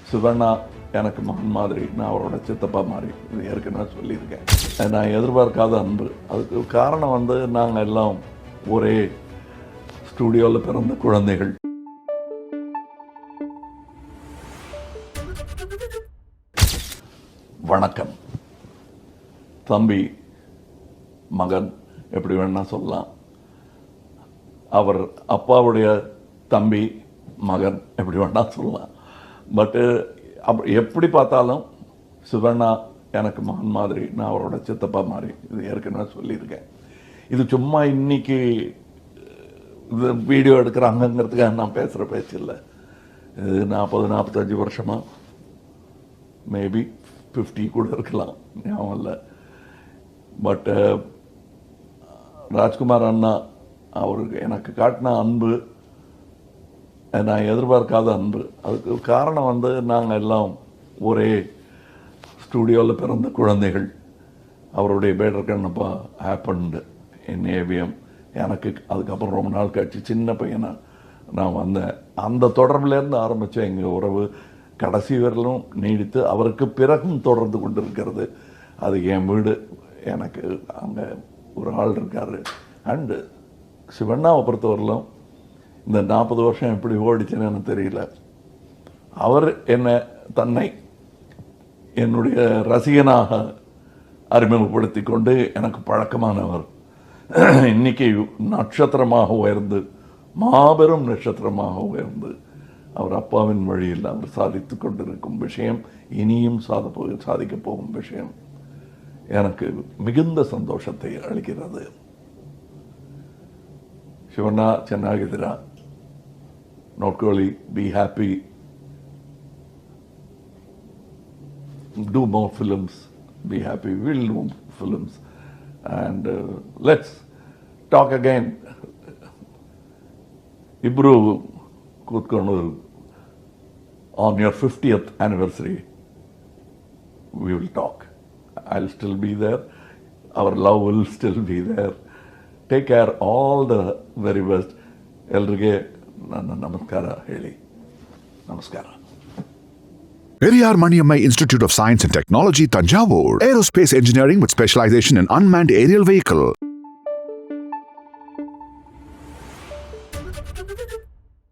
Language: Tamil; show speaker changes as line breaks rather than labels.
சிவண்ணா எனக்கு மகன் மாதிரி, நான் அவரோட சித்தப்பா மாதிரி, இது ஏற்கனவே சொல்லியிருக்கேன். நான் எதிர்பார்க்காத அன்பு. அதுக்கு காரணம் நாங்கள் எல்லாம் ஒரே ஸ்டூடியோவில் பிறந்த குழந்தைகள். வணக்கம். தம்பி மகன் எப்படி வேணா சொல்லலாம். அவர் அப்பாவுடைய தம்பி மகன் எப்படி வேணா சொல்லலாம். பட்டு எப்படி பார்த்தாலும் சிவண்ணா எனக்கு மகன் மாதிரி, நான் அவரோட சித்தப்பா மாதிரி, இது ஏற்கனவே சொல்லியிருக்கேன். இது சும்மா இன்னைக்கு இது வீடியோ எடுக்கிறாங்கங்கிறதுக்காக நான் பேசுகிற பேச்சு இல்லை. இது 40-45 வருஷமாக, மேபி 50 கூட இருக்கலாம், ஞாபகம் இல்லை. பட்டு ராஜ்குமார் அண்ணா அவருக்கு எனக்கு காட்டின அன்பு, நான் எதிர்பார்க்காத அன்பு. அதுக்கு காரணம் நாங்கள் எல்லாம் ஒரே ஸ்டூடியோவில் பிறந்த குழந்தைகள். அவருடைய பேட்டர் கண்ணப்பா ஹேப்பன்டு இன் ஏவிஎம். எனக்கு அதுக்கப்புறம் ரொம்ப நாள் கழிச்சு சின்ன பையனை நான் வந்தேன். அந்த தொடர்பிலேருந்து ஆரம்பித்த எங்கள் உறவு கடைசி வரலும் நீடித்து அவருக்கு பிறகும் தொடர்ந்து கொண்டு இருக்கிறது. அது என் வீடு. எனக்கு அங்கே ஒரு ஆள் இருக்கார். அண்டு சிவண்ணாவை பொறுத்தவரையிலும் இந்த 40 வருஷம் எப்படி ஓடிச்சுன்னு எனக்கு தெரியல. அவர் தன்னை என்னுடைய ரசிகனாக அறிமுகப்படுத்தி கொண்டு எனக்கு பழக்கமானவர். இன்னைக்கு நட்சத்திரமாக உயர்ந்து, மாபெரும் நட்சத்திரமாக உயர்ந்து, அவர் அப்பாவின் வழியில் அவர் சாதித்து கொண்டிருக்கும் விஷயம், இனியும் சாதிக்கப் போகும் விஷயம் எனக்கு மிகுந்த சந்தோஷத்தை அளிக்கிறது. ಶಿವಣ್ಣ ಚೆನ್ನಾಗಿದ್ದೀರಾ, ನೋಡ್ಕೊಳ್ಳಿ, be happy, do more films, be happy, we'll do films, and let's talk again. ಇಬ್ಬರು ಕೂತ್ಕೊಂಡು on your 50th anniversary we will talk. I'll still be there, our love will still be there. Take care, all the very best. ಎಲ್ರಿಗೆ ನನ್ನ ನಮಸ್ಕಾರ ಹೇಳಿ. ನಮಸ್ಕಾರ.
Periyar Maniammai Institute of Science and Technology, Tanjavur. Aerospace engineering with specialization in unmanned aerial vehicle.